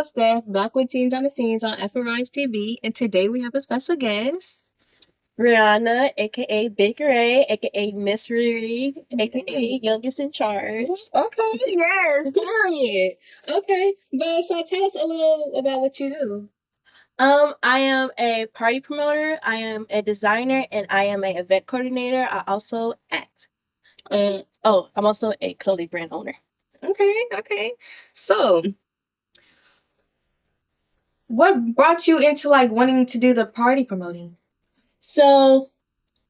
Steph, back with Teens on the Scenes on Afrovibes TV, and today we have a special guest. Rihanna, aka Big Ray, aka Miss Riri, aka Youngest in Charge. Okay, yes, period. Okay, but so tell us a little about what you do. I am a party promoter, I am a designer, and I am an event coordinator. I also act. And I'm also a clothing brand owner. Okay. So, what brought you into like wanting to do the party promoting? So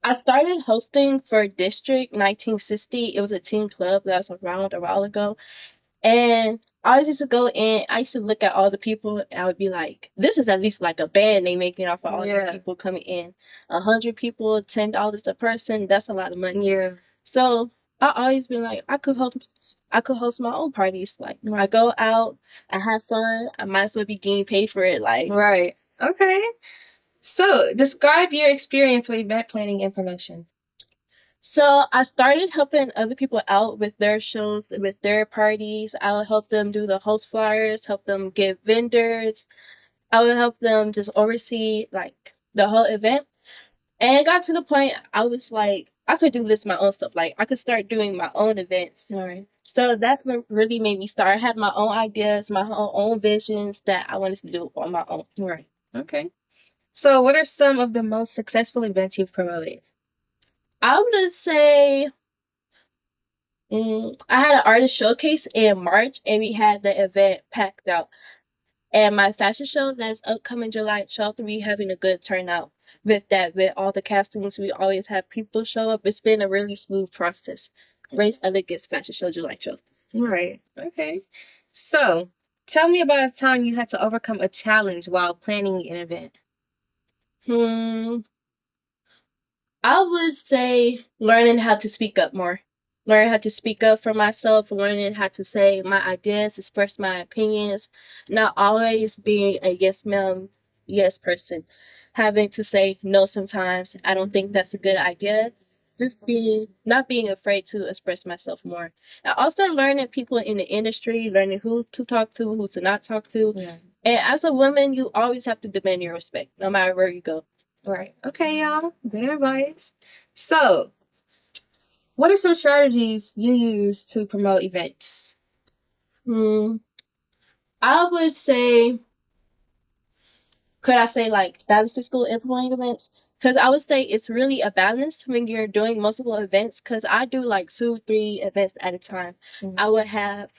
I started hosting for District 1960. It was a teen club that was around a while ago. And I always used to go in, I used to look at all the people, and I would be like, this is at least like a band they making off of all these people coming in. 100 people, $10 a person, that's a lot of money. Yeah. So I always been like, I could host my own parties. Like when I go out, I have fun, I might as well be getting paid for it. Like Right. Okay. So, describe your experience with event planning and promotion. So I started helping other people out with their shows, with their parties. I would help them do the host flyers, help them get vendors. I would help them just oversee like the whole event. And it got to the point I was like, I could do this my own stuff. Like I could start doing my own events. Right. So that really made me start. I had my own ideas, my own visions that I wanted to do on my own. Right. Okay. So, what are some of the most successful events you've promoted? I would say I had an artist showcase in March, and we had the event packed out. And my fashion show that's upcoming July 12th, we having a good turnout with that. With all the castings, we always have people show up. It's been a really smooth process. Race Elegance Fashion Show July 12th. Right. Okay. So, tell me about a time you had to overcome a challenge while planning an event. I would say learning how to speak up more. Learning how to speak up for myself, learning how to say my ideas, express my opinions, not always being a yes ma'am, yes person. Having to say no sometimes. I don't think that's a good idea. Just not being afraid to express myself more. And also learning people in the industry, learning who to talk to, who to not talk to. Yeah. And as a woman, you always have to demand your respect, no matter where you go. Right. Okay, y'all. Good advice. So, what are some strategies you use to promote events? I would say, could I say like balance to school and promoting events? Because I would say it's really a balance when you're doing multiple events. Because I do like 2-3 events at a time. I would have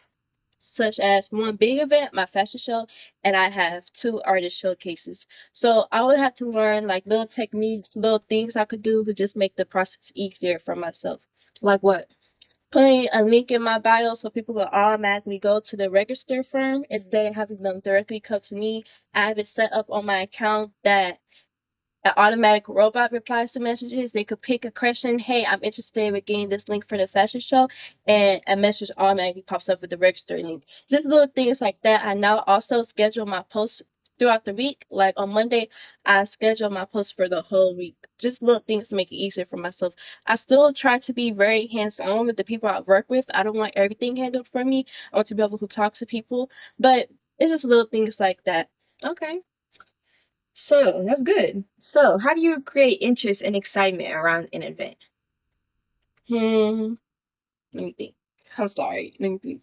such as one big event, my fashion show, and I have 2 artist showcases. So I would have to learn like little techniques, little things I could do to just make the process easier for myself. Like what? Putting a link in my bio so people will automatically go to the register firm instead of having them directly come to me. I have it set up on my account that an automatic robot replies to messages. They could pick a question. Hey, I'm interested in getting this link for the fashion show, and a message automatically pops up with the register link. Just little things like that. I now also schedule my posts throughout the week. Like on Monday, I schedule my posts for the whole week. Just little things to make it easier for myself. I still try to be very hands-on with the people I work with. I don't want everything handled for me. I want to be able to talk to people, but it's just little things like that. Okay. So, that's good. So, how do you create interest and excitement around an event? Let me think. I'm sorry. Let me think.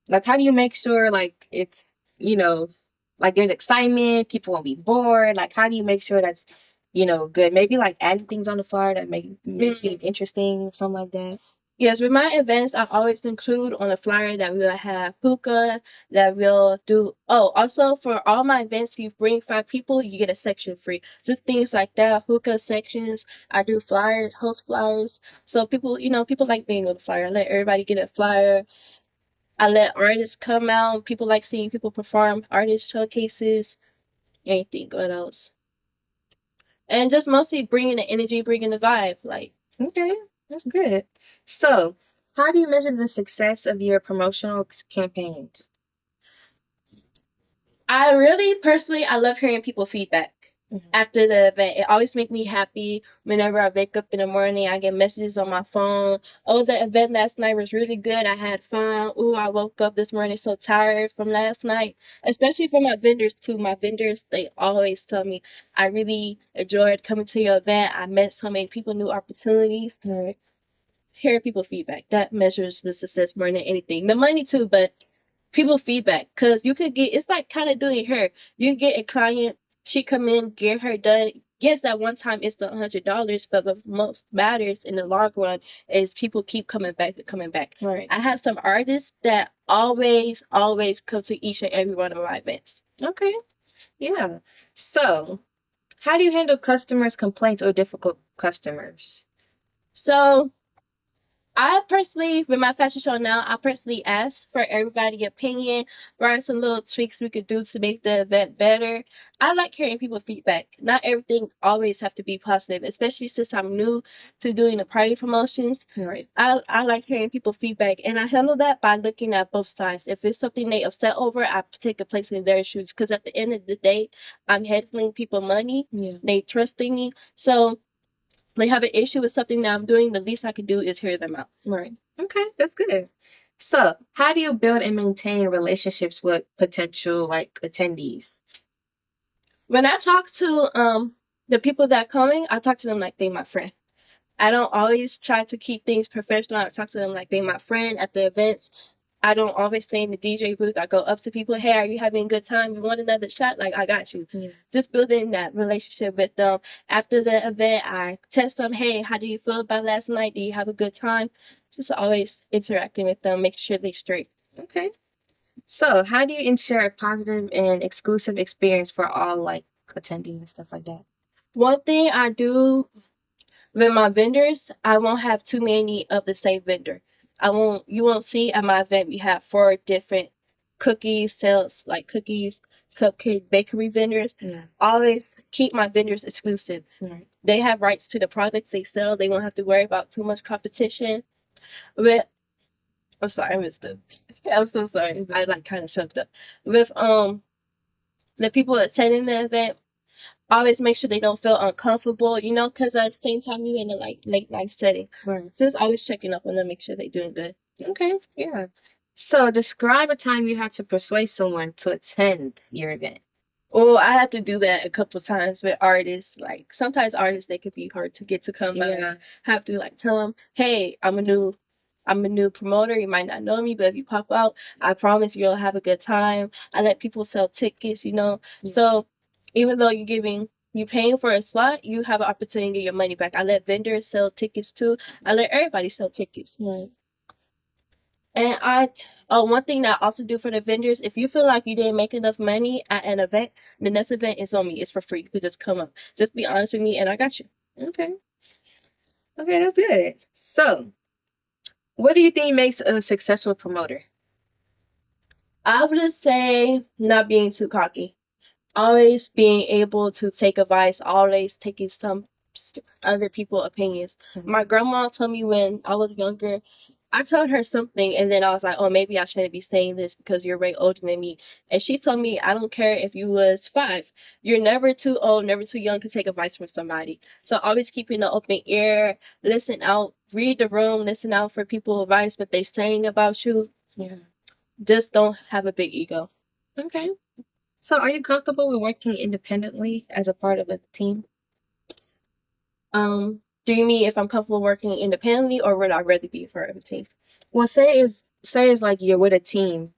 Like, how do you make sure, like, it's, like there's excitement, people won't be bored? Like, how do you make sure that's, good? Maybe, like, adding things on the flyer that make it seem interesting, something like that. Yes, with my events, I always include on the flyer that we will have hookah, that we'll do. Oh, also for all my events, if you bring 5 people, you get a section free. Just things like that, hookah sections. I do flyers, host flyers. So people like being on the flyer. I let everybody get a flyer. I let artists come out. People like seeing people perform, artist showcases. Anything, what else? And just mostly bringing the energy, bringing the vibe. Like, okay, that's good. So, how do you measure the success of your promotional campaigns? I really personally, I love hearing people feedback. after the event. It always makes me happy. Whenever I wake up in the morning, I get messages on my phone. Oh, the event last night was really good. I had fun. Ooh, I woke up this morning so tired from last night. Especially for my vendors too. My vendors, they always tell me, I really enjoyed coming to your event. I met so many people, new opportunities. Right. Hearing people feedback, that measures the success more than anything. The money too, but people feedback, because you could get, it's like kind of doing hair. You get a client, she come in, get her done. Yes, that one time it's the $100, but what most matters in the long run is people keep coming back and coming back. Right. I have some artists that always come to each and every one of my events. Okay. Yeah. So, how do you handle customers' complaints or difficult customers? So I personally, with my fashion show now, I personally ask for everybody's opinion. What are some little tweaks we could do to make the event better? I like hearing people feedback. Not everything always have to be positive, especially since I'm new to doing the party promotions. Right. I like hearing people feedback, and I handle that by looking at both sides. If it's something they upset over, I take a place in their shoes, because at the end of the day, I'm handling people money. Yeah. They trusting me. So they have an issue with something that I'm doing, the least I can do is hear them out. Right. Okay, that's good. So, how do you build and maintain relationships with potential attendees? When I talk to the people that are coming, I talk to them like they my friend. I don't always try to keep things professional. I talk to them like they my friend at the events. I don't always stay in the DJ booth. I go up to people, hey, are you having a good time? You want another shot? Like, I got you. Yeah. Just building that relationship with them. After the event, I text them, hey, how do you feel about last night? Do you have a good time? Just always interacting with them, making sure they're straight. Okay. So, how do you ensure a positive and exclusive experience for all attendees and stuff like that? One thing I do with my vendors, I won't have too many of the same vendor. You won't see at my event we have 4 different cookies sales, like cookies, cupcake, bakery vendors. Yeah. Always keep my vendors exclusive. Right. They have rights to the product they sell. They won't have to worry about too much competition. With I'm sorry, I missed it. I'm so sorry. I kind of choked up. With the people attending the event, always make sure they don't feel uncomfortable, because at the same time you're in a late night setting. Right. Just always checking up on them, make sure they're doing good. Okay. Yeah. So, describe a time you had to persuade someone to attend your event. Oh, I had to do that a couple times with artists. Like, sometimes artists, they could be hard to get to come by. Yeah. Have to tell them, hey, I'm a new promoter. You might not know me, but if you pop out, I promise you'll have a good time. I let people sell tickets, Yeah. So even though you paying for a slot, you have an opportunity to get your money back. I let vendors sell tickets too. I let everybody sell tickets. Right. And one thing that I also do for the vendors, if you feel like you didn't make enough money at an event, the next event is on me. It's for free. You could just come up. Just be honest with me and I got you. Okay. Okay, that's good. So, what do you think makes a successful promoter? I would just say not being too cocky. Always being able to take advice, always taking some other people's opinions. Mm-hmm. My grandma told me when I was younger, I told her something and then I was like, oh, maybe I shouldn't be saying this because you're way older than me. And she told me, I don't care if you was 5. You're never too old, never too young to take advice from somebody. So always keeping an open ear, listen out, read the room, listen out for people's advice, what they saying about you. Yeah. Just don't have a big ego. Okay. So, are you comfortable with working independently as a part of a team? Do you mean if I'm comfortable working independently, or would I rather be part of a team? Well, say it's like you're with a team,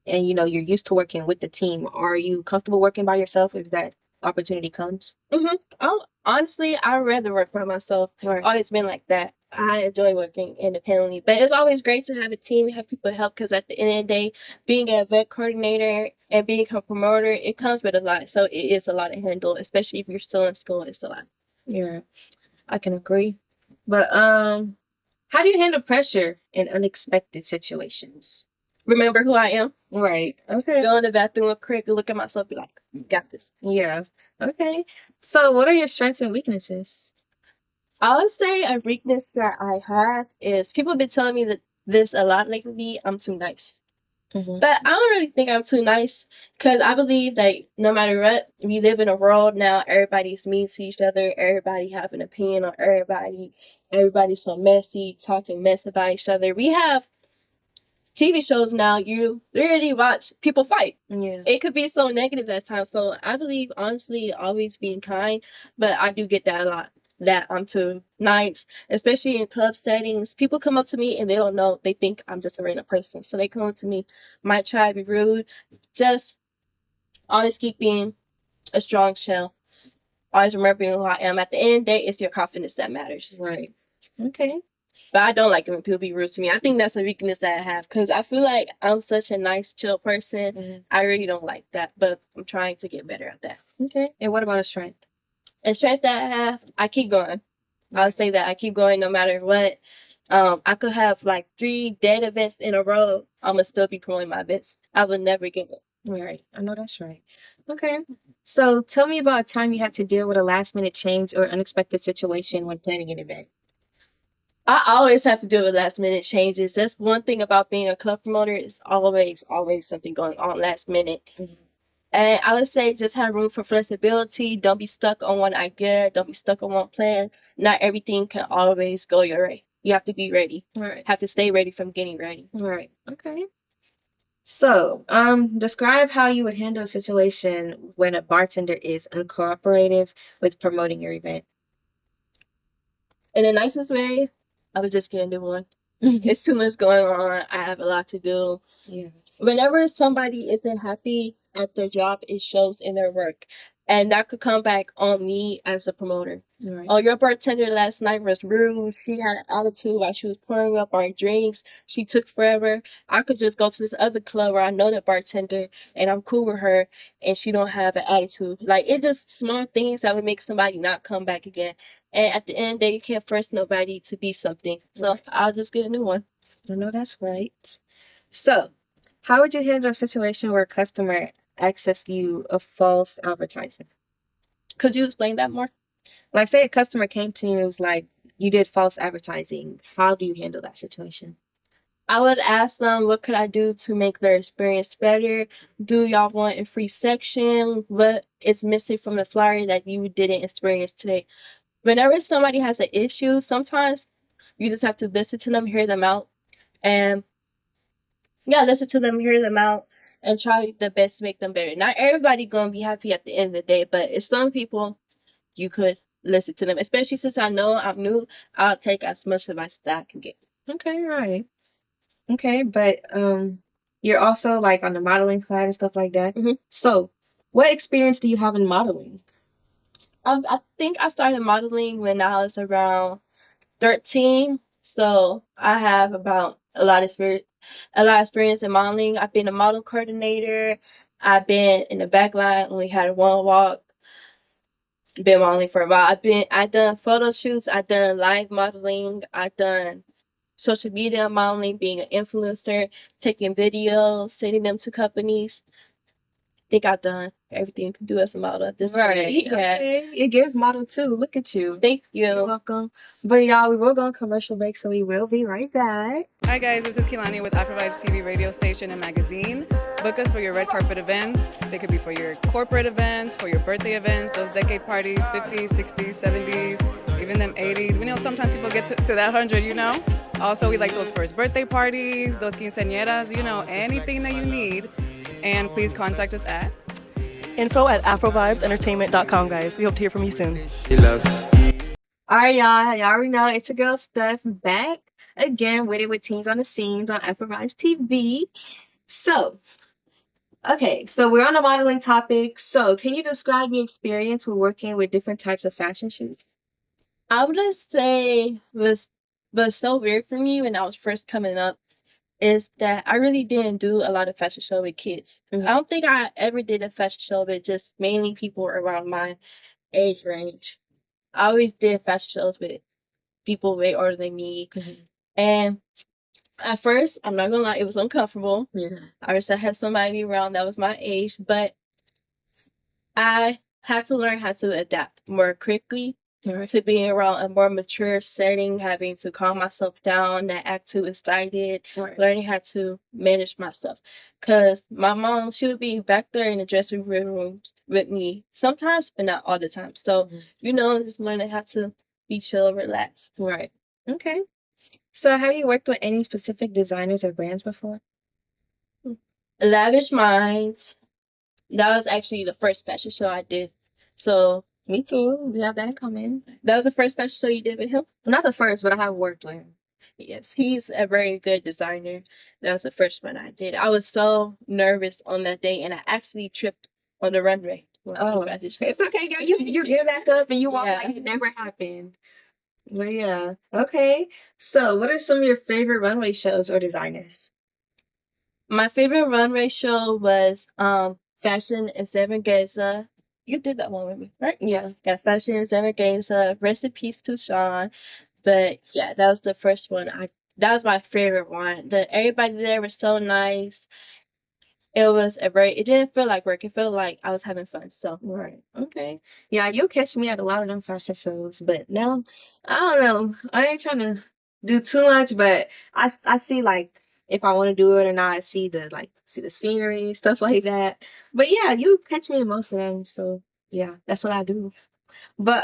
and you're used to working with the team. Are you comfortable working by yourself if that opportunity comes? Honestly, I'd rather work by myself. Right. Always been like that. I enjoy working independently, but it's always great to have a team, have people help, because at the end of the day, being an event coordinator and being a promoter, it comes with a lot. So it is a lot to handle, especially if you're still in school. It's a lot. Yeah, I can agree. But how do you handle pressure in unexpected situations? Remember who I am. Right. Okay. Go in the bathroom real quick and look at myself, be like, you got this. Yeah. Okay. So, what are your strengths and weaknesses? I would say a weakness that I have is, people have been telling me that this a lot lately, I'm too nice. But I don't really think I'm too nice because I believe that no matter what, we live in a world now, everybody's mean to each other, everybody have an opinion on everybody, everybody's so messy, talking mess about each other. We have TV shows now, you literally watch people fight. Yeah. It could be so negative at times. So I believe, honestly, always being kind, but I do get that a lot. That I'm too nice, especially in club settings. People come up to me and they don't know, they think I'm just a random person. So they come up to me, might try to be rude. Just always keep being a strong shell. Always remembering who I am. At the end of the day, it's your confidence that matters. Right. Okay. But I don't like it when people be rude to me. I think that's a weakness that I have because I feel like I'm such a nice, chill person. I really don't like that, but I'm trying to get better at that. Okay. And what about a strength? A strength that I have, I keep going. I would say that I keep going no matter what. I could have like 3 dead events in a row. I'm going to still be promoting my events. I will never give up. Right. I know that's right. Okay. So tell me about a time you had to deal with a last minute change or unexpected situation when planning an event. I always have to deal with last minute changes. That's one thing about being a club promoter. It's always something going on last minute. And I would say just have room for flexibility. Don't be stuck on one idea. Don't be stuck on one plan. Not everything can always go your way. You have to be ready. Right. Have to stay ready from getting ready. Right. Okay. So, describe how you would handle a situation when a bartender is uncooperative with promoting your event. In the nicest way, I would just get a new one. It's too much going on. I have a lot to do. Yeah. Whenever somebody isn't happy at their job, it shows in their work. And that could come back on me as a promoter. Right. Oh, your bartender last night was rude. She had an attitude while she was pouring up our drinks. She took forever. I could just go to this other club where I know the bartender and I'm cool with her and she don't have an attitude. Like, it's just small things that would make somebody not come back again. And at the end of the day, you can't force nobody to be something. So I'll just get a new one. I know that's right. So, how would you handle a situation where a customer access you a false advertisement? Could you explain that more? Like, say a customer came to you and was like, you did false advertising. How do you handle that situation? I would ask them, what could I do to make their experience better? Do y'all want a free section? What is missing from the flyer that you didn't experience today? Whenever somebody has an issue, sometimes you just have to listen to them, hear them out, and listen to them, hear them out, and try the best to make them better. Not everybody gonna be happy at the end of the day, but it's some people you could listen to them. Especially since I know I'm new, I'll take as much advice that I can get. Okay, right. Okay, but you're also like on the modeling side and stuff like that. So, what experience do you have in modeling? I think I started modeling when I was around 13. So I have about a lot of experience in modeling. I've been a model coordinator. I've been in the back line, only had one walk. Been modeling for a while. I've done photo shoots, I've done live modeling, I've done social media modeling, being an influencer, taking videos, sending them to companies. I think I've done everything you can do as a model at this point. Yeah. Okay. It gives model too. Look at you. Thank you. You're welcome. But y'all, we will go on commercial break, so we will be right back. Hi guys, this is Kehlani with Afrovibes TV Radio Station and Magazine. Book us for your red carpet events. They could be for your corporate events, for your birthday events, those decade parties, 50s, 60s, 70s, even them 80s. We know sometimes people get to that 100, you know? Also, we like those first birthday parties, those quinceañeras, you know, anything that you need. And please contact us at info@afrovibesentertainment.com, guys. We hope to hear from you soon. All right, y'all already know it's your girl Stef back again with it with Teens on the Scenes on Afrovibes TV. So, okay, so we're on a modeling topic. So, can you describe your experience with working with different types of fashion shoots? I would just say was so weird for me when I was first coming up is that I really didn't do a lot of fashion show with kids. I don't think I ever did a fashion show with just mainly people around my age range. I always did fashion shows with people way older than me. And at first, I'm not gonna lie, it was uncomfortable. I wish I had somebody around that was my age, but I had to learn how to adapt more quickly to being around a more mature setting, having to calm myself down, not act too excited, learning how to manage myself. Because my mom, she would be back there in the dressing room with me sometimes, but not all the time. So, just learning how to be chill, relax. Right. Okay. So have you worked with any specific designers or brands before? Lavish Minds. That was actually the first fashion show I did. So Me too. We have that in common. that was the first fashion show you did with him? Not the first, but I have worked with him. Yes, he's a very good designer. That was the first one I did. I was so nervous on that day, and I actually tripped on the runway. Oh, it's okay, girl. You get back up and you walk like it never happened. But yeah, okay. So, what are some of your favorite runway shows or designers? My favorite runway show was Fashion Extravaganza. You did that one with me, right? Yeah. Yeah, Fashion Extravaganza. Rest in peace to Sean. But yeah, that was the first one. That was my favorite one. Everybody there was so nice. It didn't feel like work. It felt like I was having fun. So Right. Okay. Yeah, you'll catch me at a lot of them fashion shows, but now I don't know. I ain't trying to do too much, but I see like if I want to do it or not. I see the scenery stuff like that. But yeah, you catch me in most of them. So yeah, that's what I do. But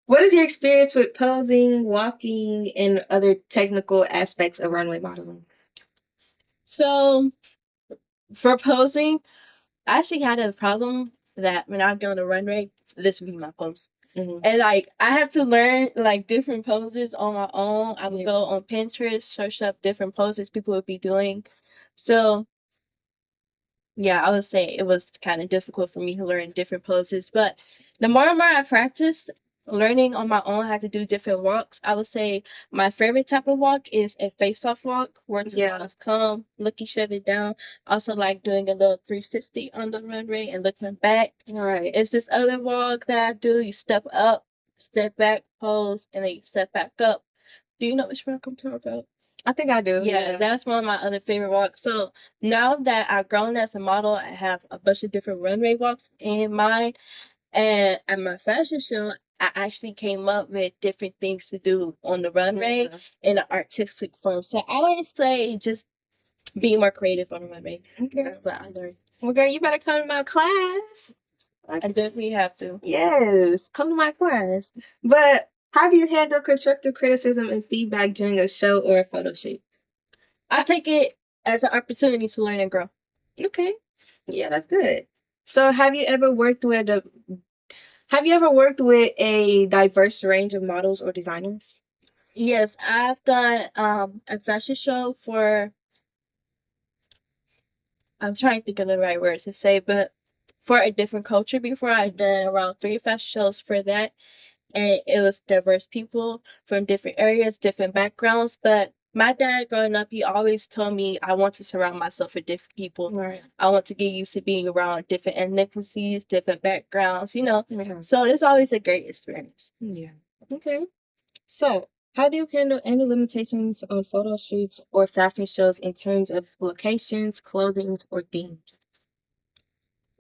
what is your experience with posing, walking, and other technical aspects of runway modeling? So for posing, I actually had a problem that when I go on the runway, this would be my pose. Mm-hmm. And I had to learn different poses on my own. I would go on Pinterest, search up different poses people would be doing. So yeah, I would say it was kind of difficult for me to learn different poses. But the more and more I practiced learning on my own how to do different walks, I would say my favorite type of walk is a face-off walk where two models come, look each other down. Also like doing a little 360 on the runway and looking back. Right. It's this other walk that I do. You step up, step back, pose, and then you step back up. Do you know which one I'm talking about? I think I do. Yeah, that's one of my other favorite walks. So now that I've grown as a model, I have a bunch of different runway walks in mind. And at my fashion show, I actually came up with different things to do on the runway in an artistic form. So I always say just be more creative on the runway. Okay. That's what I learned. Well, girl, you better come to my class. I definitely have to. Yes, come to my class. But how do you handle constructive criticism and feedback during a show or a photo shoot? I take it as an opportunity to learn and grow. Okay. Yeah, that's good. So have you ever worked with a diverse range of models or designers? Yes, I've done a fashion show for, I'm trying to think of the right words to say, but for a different culture before. I've done around 3 fashion shows for that. And it was diverse people from different areas, different backgrounds. But my dad growing up, he always told me I want to surround myself with different people. Right. I want to get used to being around different ethnicities, different backgrounds, So it's always a great experience. Yeah. Okay. So how do you handle any limitations on photo shoots or fashion shows in terms of locations, clothing, or themes?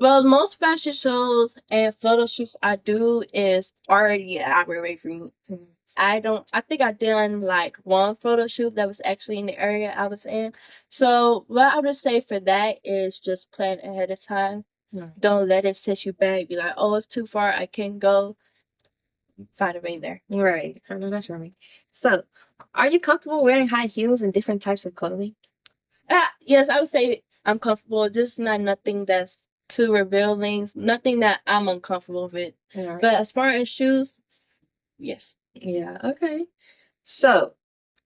Well, most fashion shows and photo shoots I do is already an hour away from me. Mm-hmm. I think I done one photo shoot that was actually in the area I was in. So what I would say for that is just plan ahead of time. Right. Don't let it set you back. Be like, oh, it's too far, I can't go. Find a way there. Right. I know that's right. So are you comfortable wearing high heels and different types of clothing? Yes, I would say I'm comfortable. Just not nothing that's too revealing. Nothing that I'm uncomfortable with. Right. But as far as shoes, yes. Yeah, okay. So,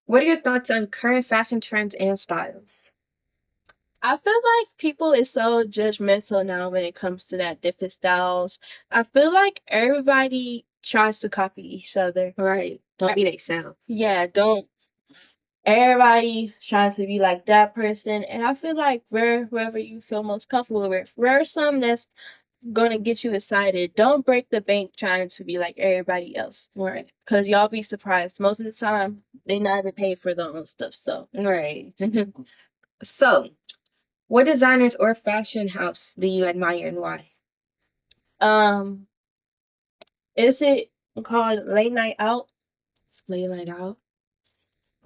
what are your thoughts on current fashion trends and styles? I feel like people is so judgmental now when it comes to that different styles. I feel like everybody tries to copy each other. Right. Don't be themselves. Yeah, don't. Everybody tries to be like that person. And I feel like wear whoever you feel most comfortable with. Wear something that's gonna get you excited. Don't break the bank trying to be like everybody else. Right. Because y'all be surprised. Most of the time, they not even paid for their own stuff. So Right. So, what designers or fashion house do you admire and why? is it called Late Night Out. Late night out.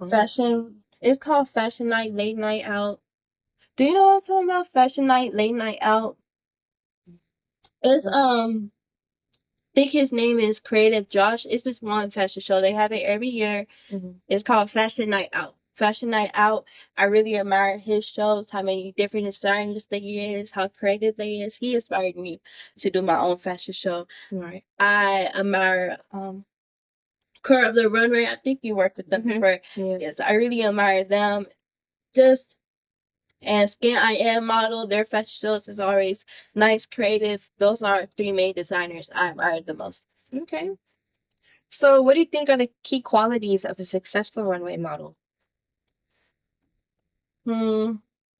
Fashion. It's called Fashion Night, Late Night Out. Do you know what I'm talking about? Fashion Night, Late Night Out. It's I think his name is Creative Josh. It's this one fashion show. They have it every year. It's called Fashion Night Out. Fashion Night Out. I really admire his shows, how many different designers they is, how creative they is. He inspired me to do my own fashion show. Right. I admire Cur of the Runway. I think you worked with them before. Yeah. Yes, I really admire them. And Skin I Am Model, their fashion shows is always nice, creative. Those are 3 main designers I admire the most. Okay. So what do you think are the key qualities of a successful runway model?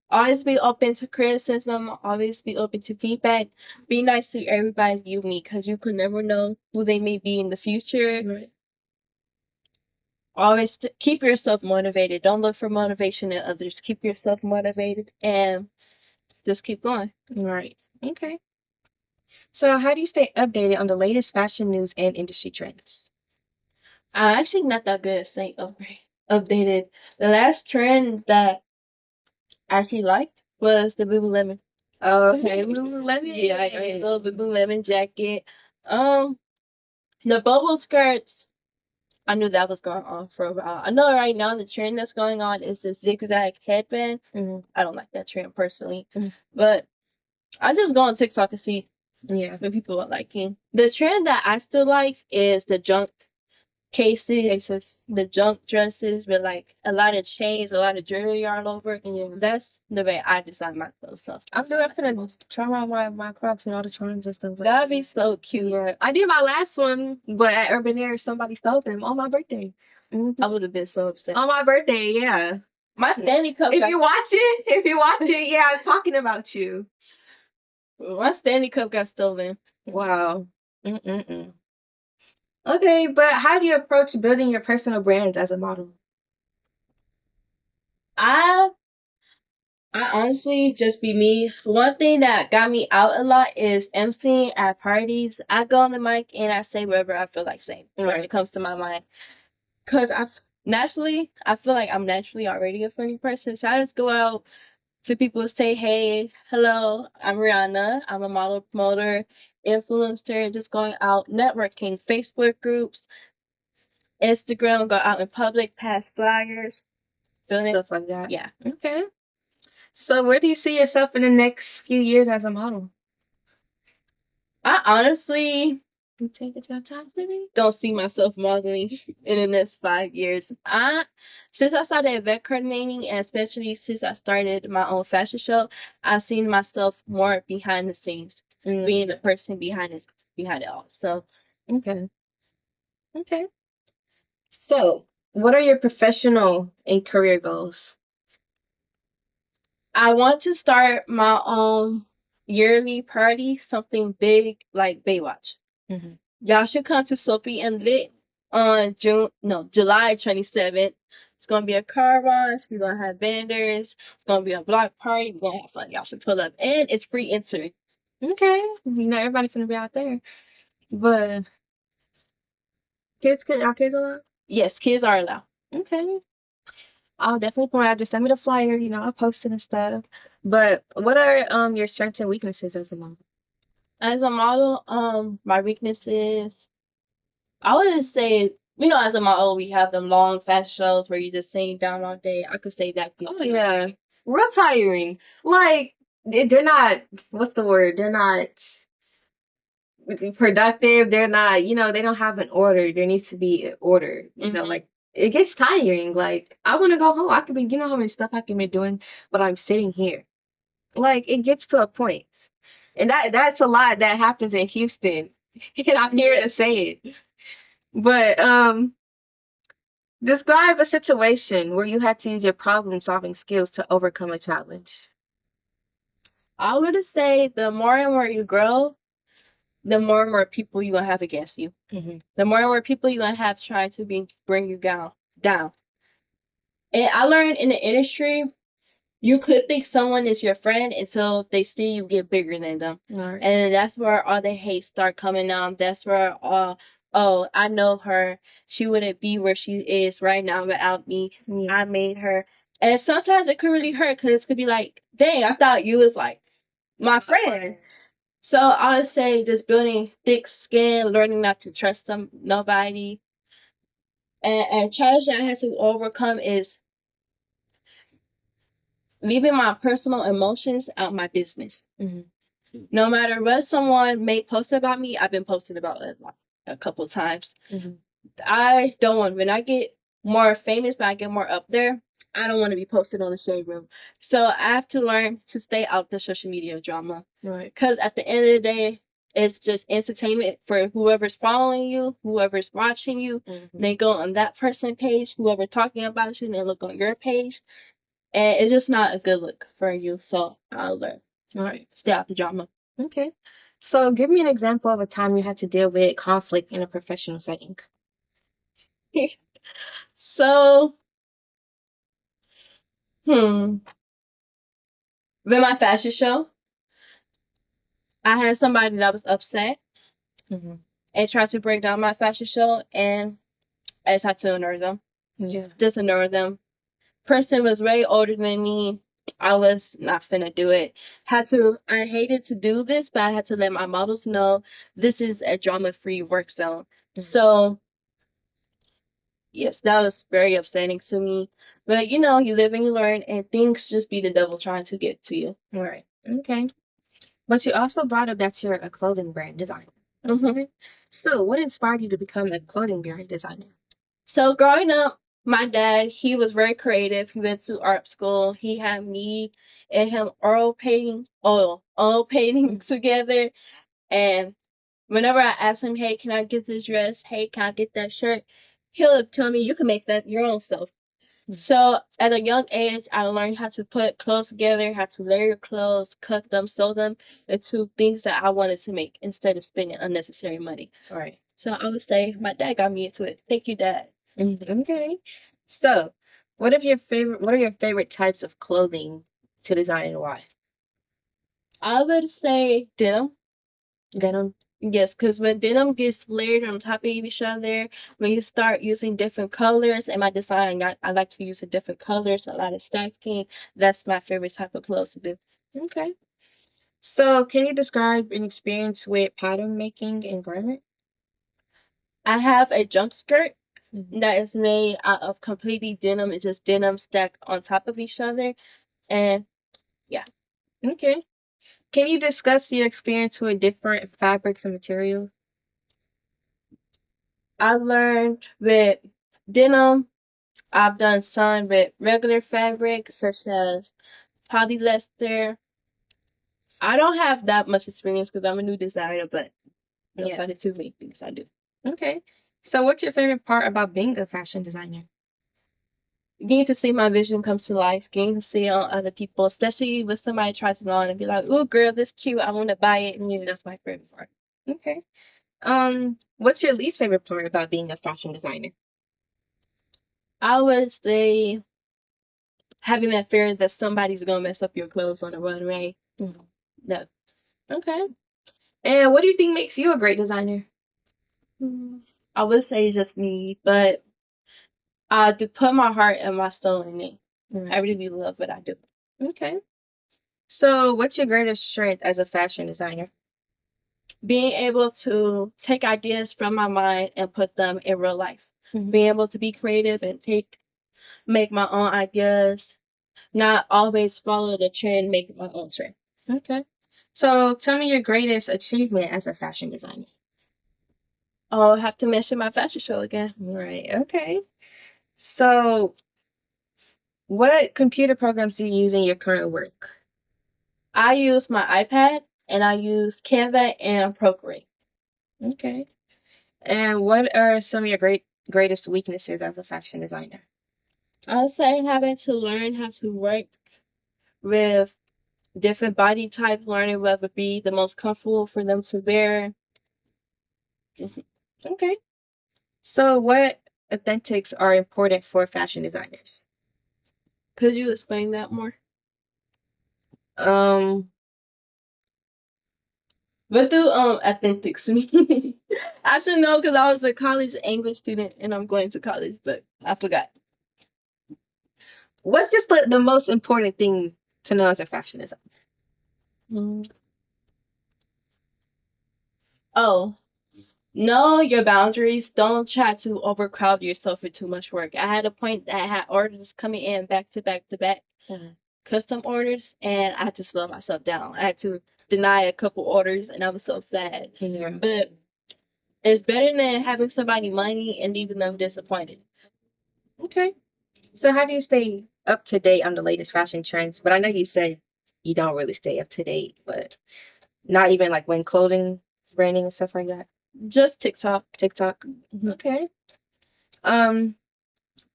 Always be open to criticism. Always be open to feedback. Be nice to everybody you meet, because you could never know who they may be in the future. Right. Always keep yourself motivated. Don't look for motivation in others. Keep yourself motivated and just keep going. Right. Okay. So how do you stay updated on the latest fashion news and industry trends? I'm actually not that good at staying updated. The last trend that I actually liked was the Lululemon. Oh, okay. Lululemon. Yeah, I love the Lululemon jacket. The bubble skirts, I knew that was going on for a while. I know right now the trend that's going on is the zigzag headband. I don't like that trend personally, but I just go on TikTok and see what people are liking. The trend that I still like is the junk cases, the junk dresses with like a lot of chains, a lot of jewelry all over. That's the way I design my clothes. So I'm gonna try on my Crocs and all the charms and stuff. That'd be so cute. Yeah, I did my last one, but at Urban Air, somebody stole them on my birthday. I would have been so upset. On my birthday, yeah. My Stanley Cup. If you watch it, yeah, I'm talking about you. My Stanley Cup got stolen. Wow. Okay, but how do you approach building your personal brands as a model? I honestly just be me. One thing that got me out a lot is emceeing at parties. I go on the mic and I say whatever I feel like saying when it comes to my mind. Because I feel like I'm naturally already a funny person. So I just go out to people and say, hey, hello, I'm Rehanna. I'm a model, promoter, influencer, just going out, networking, Facebook groups, Instagram, go out in public, pass flyers. Stuff like that. Yeah. Okay. So where do you see yourself in the next few years as a model? I honestly take it to your time, baby. Don't see myself modeling in the next 5 years. Since I started event coordinating, and especially since I started my own fashion show, I've seen myself more behind the scenes, being the person behind it all. So, okay. So, what are your professional and career goals? I want to start my own yearly party, something big like Baywatch. Y'all should come to Sophie and Lit on July 27th. It's going to be a car wash. We're going to have vendors. It's going to be a block party. We're going to have fun. Y'all should pull up. And it's free entry. Okay. Everybody's going to be out there. But are kids allowed? Yes, kids are allowed. Okay. I'll definitely point out. Just send me the flyer. I'll post it and stuff. But what are your strengths and weaknesses as a model? As a model, my weaknesses, I would just say, as a model, we have them long fashion shows where you're just sitting down all day. I could say that. Oh, yeah. Real tiring. Like, they're not, what's the word? They're not productive. They're not, they don't have an order. There needs to be an order. Like, it gets tiring. Like, I want to go home. I could be, how many stuff I can be doing, but I'm sitting here. Like, it gets to a point. And that's a lot that happens in Houston. And I'm here to say it. But describe a situation where you had to use your problem-solving skills to overcome a challenge. I would say the more and more you grow, the more and more people you're going to have against you. The more and more people you're going to have trying to bring you down. And I learned in the industry, you could think someone is your friend until they see you get bigger than them. Right. And that's where all the hate start coming out. That's where all oh, I know her. She wouldn't be where she is right now without me. I made her. And sometimes it could really hurt because it could be like, dang, I thought you was like my friend. So I would say just building thick skin, learning not to trust nobody. And a challenge that I had to overcome is leaving my personal emotions out my business. No matter what someone may post about me, I've been posting about it like a couple times. I don't want, when I get more famous, when I get more up there, I don't want to be posted on the shade room. So I have to learn to stay out the social media drama. Right. Because at the end of the day, it's just entertainment for whoever's following you, whoever's watching you. They go on that person's page, whoever talking about you, and they look on your page. And it's just not a good look for you. So I'll learn. Right. Stay out the drama. Okay. So give me an example of a time you had to deal with conflict in a professional setting. So, with my fashion show, I had somebody that was upset and tried to break down my fashion show, and I just had to ignore them. Just ignore them. Person was way older than me. I was not finna do it. I hated to do this, but I had to let my models know this is a drama-free work zone. So, yes, that was very upsetting to me. But, you live and you learn, and things just be the devil trying to get to you. Right. Okay. But you also brought up that you're a clothing brand designer. So what inspired you to become a clothing brand designer? So growing up, my dad, he was very creative. He went to art school. He had me and him oil painting together. And whenever I asked him, hey, can I get this dress? Hey, can I get that shirt? He'll tell me, you can make that your own self. So at a young age, I learned how to put clothes together, how to layer clothes, cut them, sew them into things that I wanted to make instead of spending unnecessary money. Right. So I would say my dad got me into it. Thank you, Dad. Okay. So what are your favorite types of clothing to design and why? I would say denim. Denim? Yes, because when denim gets layered on top of each other, when you start using different colors, and my design, I like to use different colors, a lot of stacking. That's my favorite type of clothes to do. Okay. So can you describe an experience with pattern making and garment? I have a jump skirt that is made out of completely denim. It's just denim stacked on top of each other. And yeah. Okay. Can you discuss your experience with different fabrics and materials? I learned with denim. I've done some with regular fabric, such as polyester. I don't have that much experience because I'm a new designer, but those are the two main things I do. Okay. So what's your favorite part about being a fashion designer? Getting to see my vision come to life, getting to see it on other people, especially when somebody tries it on and be like, "Oh, girl, this cute. I want to buy it." And that's my favorite part. Okay. What's your least favorite part about being a fashion designer? I would say having that fear that somebody's gonna mess up your clothes on the runway. No. Okay. And what do you think makes you a great designer? I would say just me, but to put my heart and my soul in it. I really love what I do. Okay. So what's your greatest strength as a fashion designer? Being able to take ideas from my mind and put them in real life. Being able to be creative and make my own ideas, not always follow the trend, make my own trend. Okay. So tell me your greatest achievement as a fashion designer. Oh, I have to mention my fashion show again. Right. Okay. So what computer programs do you use in your current work? I use my iPad and I use Canva and Procreate. Okay. And what are some of your greatest weaknesses as a fashion designer? I would say having to learn how to work with different body types, learning what would be the most comfortable for them to wear. Okay. So what authentics are important for fashion designers? Could you explain that more? Um, What do authentics mean? I should know because I was a college English student and I'm going to college, but I forgot. What's just the most important thing to know as a fashion designer? Oh, know your boundaries. Don't try to overcrowd yourself with too much work. I had a point that I had orders coming in back to back to back, custom orders, and I had to slow myself down. I had to deny a couple orders, and I was so sad. But it's better than having somebody money and leaving them disappointed. Okay. So how do you stay up to date on the latest fashion trends? But I know you said you don't really stay up to date, but not even like when clothing branding and stuff like that. Just TikTok. Okay.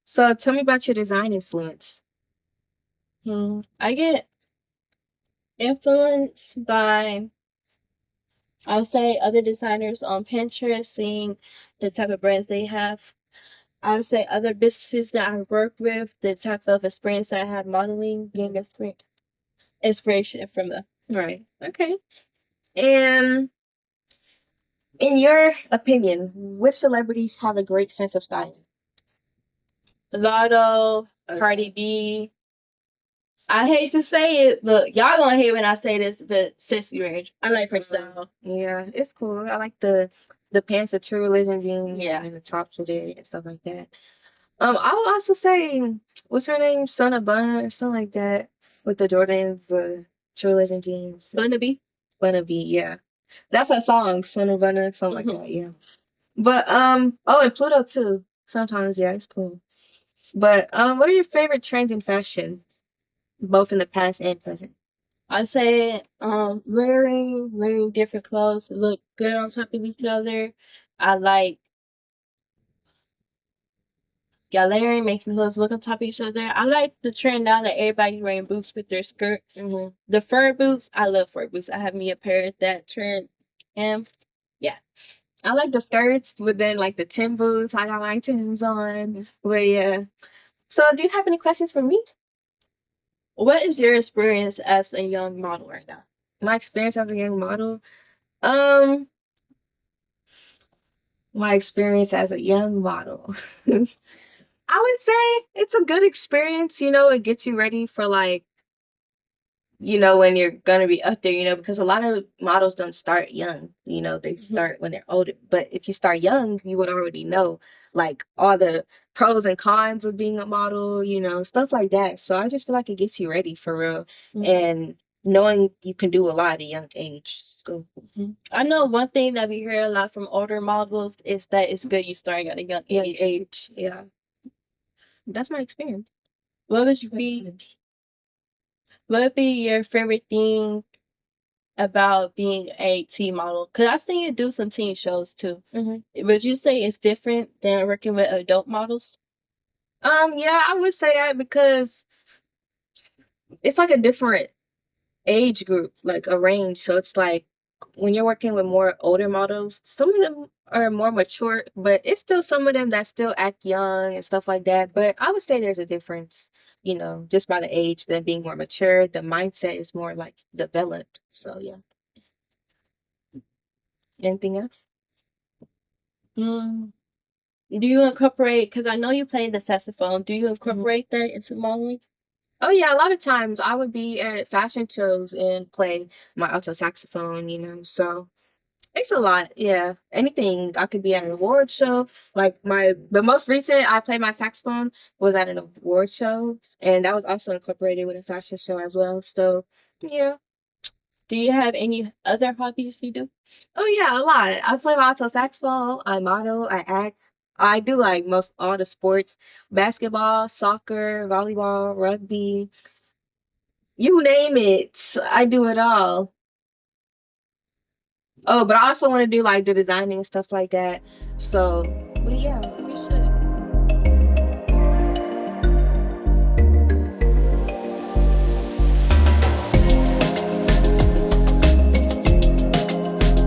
So tell me about your design influence. I get influenced by, I'll say, other designers on Pinterest, seeing the type of brands they have. I would say other businesses that I work with, the type of experience that I have modeling, getting inspiration from them. Right. Okay. And in your opinion, which celebrities have a great sense of style? Lotto, Cardi B. I hate to say it, but y'all gonna hate when I say this, but Sissy Range. I like her style. Yeah, it's cool. I like the pants, the True Religion jeans, Yeah, and the tops with it and stuff like that. I would also say, what's her name? Son of Bun or something like that, with the Jordans, the True Religion jeans. Bunna B, yeah. That's a song, Son of Bun or something like that, yeah. But and Pluto too. Sometimes, yeah, it's cool. But what are your favorite trends in fashion, both in the past and present? I say wearing different clothes look good on top of each other. I like layering, making clothes look on top of each other. I like the trend now that everybody's wearing boots with their skirts. The fur boots, I love fur boots. I have me a pair of that trend. And yeah. I like the skirts, but then like the Tim boots. I got my Tims on. But yeah. So do you have any questions for me? What is your experience as a young model right now? My experience as a young model? My experience as a young model. I would say it's a good experience, it gets you ready for like, when you're gonna be up there, because a lot of models don't start young, they start when they're older. But if you start young, you would already know like all the pros and cons of being a model, stuff like that. So I just feel like it gets you ready for real. And knowing you can do a lot at a young age. So, I know one thing that we hear a lot from older models is that it's good you starting at a young age. Yeah. That's my experience. What would be your favorite thing about being a teen model? Because I've seen you do some teen shows too. Would you say it's different than working with adult models? Yeah, I would say that because it's like a different age group, like a range. So it's like when you're working with more older models, some of them are more mature, but it's still some of them that still act young and stuff like that. But I would say there's a difference, just by the age, them being more mature. The mindset is more like developed. So yeah. Anything else? Do you incorporate, because I know you play the saxophone, do you incorporate that into modeling? Oh yeah, a lot of times I would be at fashion shows and play my alto saxophone, so it's a lot. Yeah, anything. I could be at an award show. Like the most recent I played my saxophone was at an award show, and that was also incorporated with a fashion show as well. So yeah. Do you have any other hobbies you do? Oh yeah, a lot. I play my alto saxophone. I model. I act. I do like most all the sports: basketball, soccer, volleyball, rugby. You name it, I do it all. Oh, but I also want to do like the designing and stuff like that. So, but yeah, we should.